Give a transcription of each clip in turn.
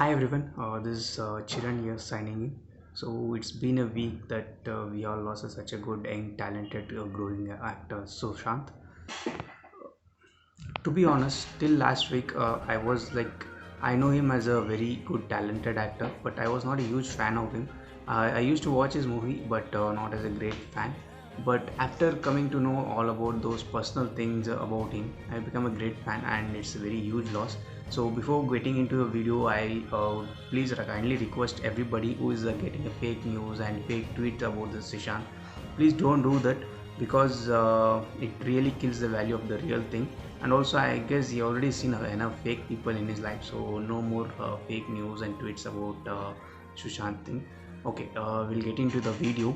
Hi everyone, this is Chiran here signing in. So it's been a week that we all lost such a good and talented growing actor Sushant. To be honest, till last week I was like, I know him as a very good talented actor, but I was not a huge fan of him. I used to watch his movie, but not as a great fan. But after coming to know all about those personal things about him, I become a great fan, and it's a very huge loss. So before getting into the video, I please kindly request everybody who is getting a fake news and fake tweet about the Sushant, please don't do that, because it really kills the value of the real thing. And also I guess he already seen enough fake people in his life, so no more fake news and tweets about Sushant thing. Okay, we'll get into the video.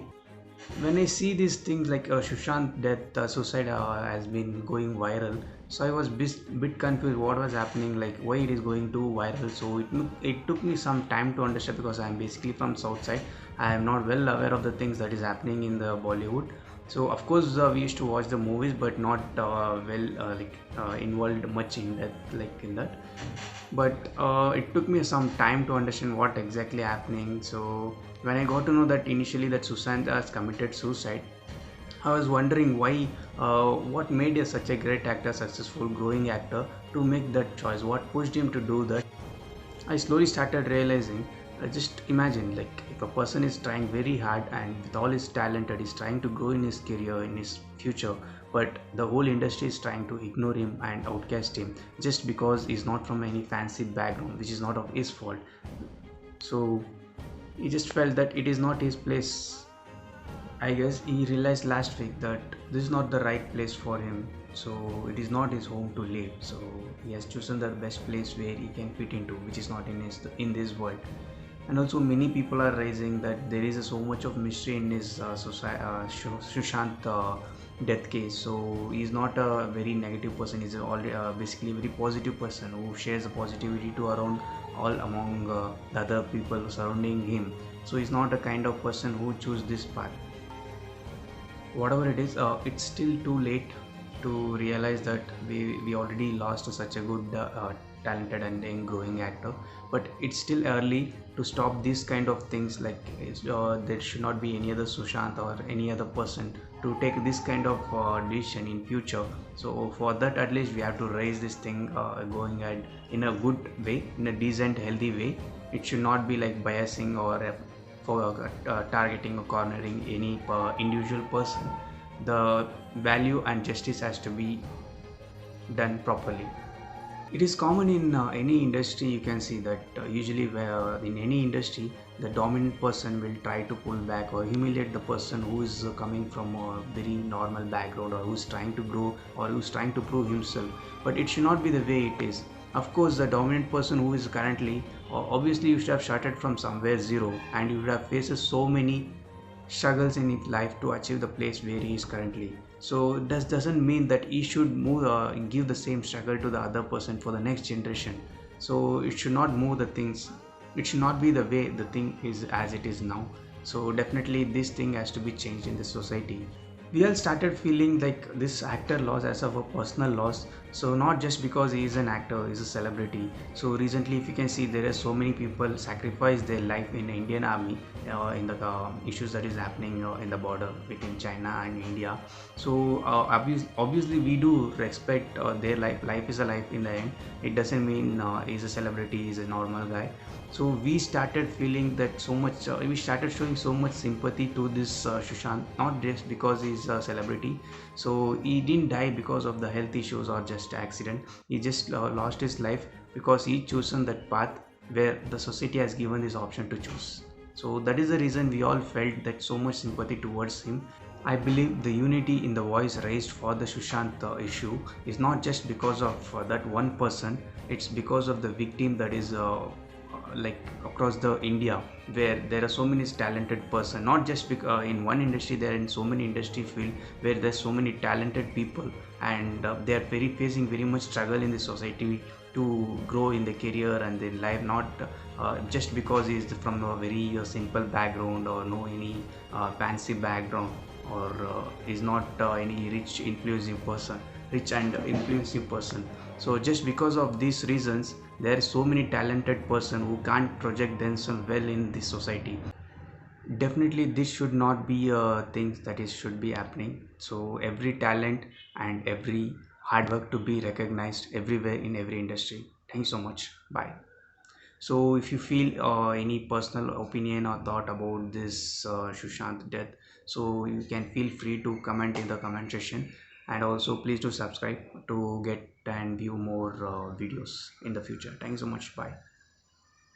When I see these things like Sushant death, suicide has been going viral, so I was bit confused what was happening, like why it is going to viral. So it took me some time to understand, because I am basically from south side. I am not well aware of the things that is happening in the Bollywood. So of course we used to watch the movies, but not involved much in that, like in that. But it took me some time to understand what exactly happening. So when I got to know that initially that Sushant has committed suicide, I was wondering why, what made such a great actor, successful growing actor, to make that choice, what pushed him to do that. I slowly started realizing, just imagine, like if a person is trying very hard and with all his talent and is trying to grow in his career, in his future, but the whole industry is trying to ignore him and outcast him just because he's not from any fancy background, which is not of his fault. So he just felt that it is not his place. I guess he realized last week that this is not the right place for him. So it is not his home to live. So he has chosen the best place where he can fit into, which is not in this world. And also many people are raising that there is so much of mystery in his Sushant death case. So he's not a very negative person. He's basically a very positive person who shares the positivity to around all among the other people surrounding him. So he's not a kind of person who choose this path. Whatever it is, it's still too late to realize that we already lost such a good talented and young growing actor. But it's still early to stop these kind of things, like there should not be any other Sushant or any other person to take this kind of decision in future. So for that, at least we have to raise this thing going ahead in a good way, in a decent healthy way. It should not be like biasing or for targeting or cornering any individual person. The value and justice has to be done properly. It is common in any industry. You can see that usually where in any industry, the dominant person will try to pull back or humiliate the person who is coming from a very normal background, or who's trying to grow, or who's trying to prove himself. But it should not be the way it is. Of course, the dominant person who is currently, obviously you should have started from somewhere zero, and you would have faced so many struggles in his life to achieve the place where he is currently. So this doesn't mean that he should move give the same struggle to the other person for the next generation. So it should not move the things. It should not be the way the thing is as it is now. So definitely this thing has to be changed in the society. We all started feeling like this actor loss as of a personal loss. So not just because he is an actor, he's a celebrity. So recently, if you can see, there are so many people sacrifice their life in the Indian army in the issues that is happening in the border between China and India. So obviously we do respect their life. Life is a life in the end. It doesn't mean he's a celebrity, he's a normal guy. So we started feeling that so much, we started showing so much sympathy to this Sushant, not just because he's a celebrity. So he didn't die because of the health issues or just accident. He just lost his life because he chosen that path where the society has given this option to choose. So that is the reason we all felt that so much sympathy towards him. I believe the unity in the voice raised for the Sushant issue is not just because of that one person. It's because of the victim that is like across the India, where there are so many talented person, not just in one industry, there are in so many industry field where there's so many talented people, and they are very facing very much struggle in the society to grow in the career and their life, not just because he is from a very simple background or no any fancy background, or is not any rich and influencing person. So just because of these reasons, There are so many talented person who can't project themselves well in this society. Definitely this should not be a thing that is should be happening. So every talent and every hard work to be recognized everywhere in every industry. Thank you so much. Bye. So if you feel any personal opinion or thought about this Sushant death, so you can feel free to comment in the comment section, and also please do subscribe to get and view more videos in the future. Thank you so much. Bye.